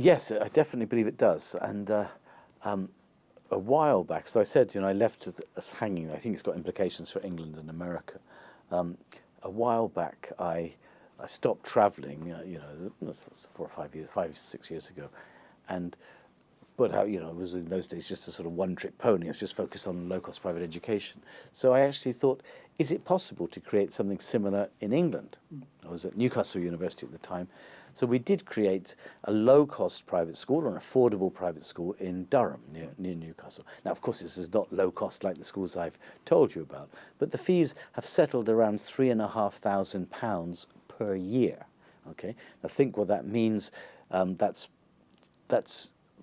Yes, I definitely believe it does. And a while back, so I said, I left us hanging. I think it's got implications for England and America. A while back, I stopped travelling, 4 or 5 years, 5, 6 years ago, and but it was in those days just a sort of one-trick pony. I was just focused on low-cost private education. So I actually thought, is it possible to create something similar in England? I was at Newcastle University at the time. So we did create a low-cost private school, or an affordable private school in Durham, near Newcastle. Now, of course, this is not low-cost like the schools I've told you about, but the fees have settled around £3,500 per year. Okay, now think what that means. That's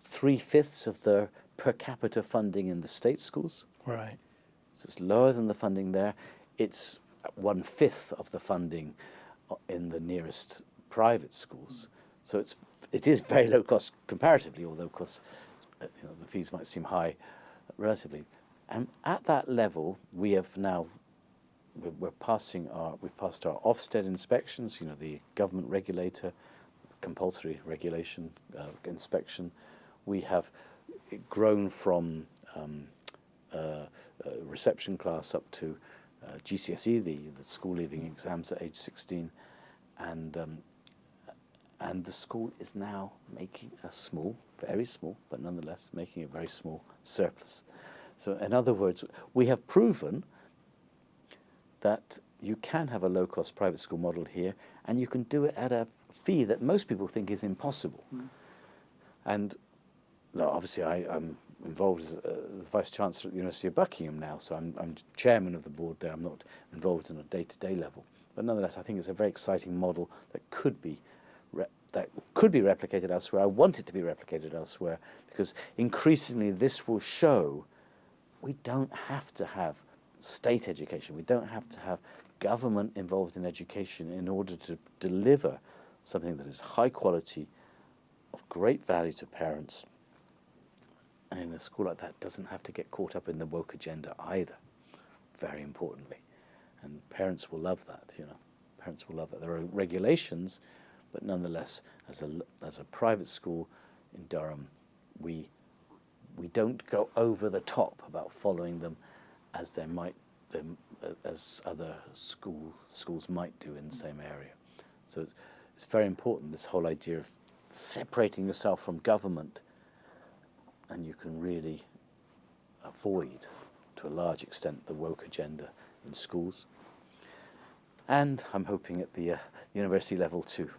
3/5 of the per capita funding in the state schools. Right. So it's lower than the funding there. It's 1/5 of the funding in the nearest private schools. So it is very low cost comparatively, although of course the fees might seem high relatively. And at that level, we have now we've passed our Ofsted inspections. The government regulator, compulsory regulation inspection. We have grown from reception class up to GCSE, the school leaving exams at age 16, and the school is now making a small, very small, but nonetheless making a very small surplus. So in other words, we have proven that you can have a low-cost private school model here, and you can do it at a fee that most people think is impossible. And obviously I'm involved as the Vice-Chancellor at the University of Buckingham now, so I'm chairman of the board there. I'm not involved on a day-to-day level. But nonetheless, I think it's a very exciting model that could be replicated elsewhere. I want it to be replicated elsewhere, because increasingly this will show we don't have to have state education. We don't have to have government involved in education in order to deliver something that is high quality, of great value to parents, and in a school like that doesn't have to get caught up in the woke agenda either, very importantly. And parents will love that, Parents will love that. There are regulations, but nonetheless, as a private school in Durham, we don't go over the top about following them as as other schools might do in the same area. So it's very important, this whole idea of separating yourself from government, and you can really avoid, to a large extent, the woke agenda in schools. And I'm hoping at the university level too.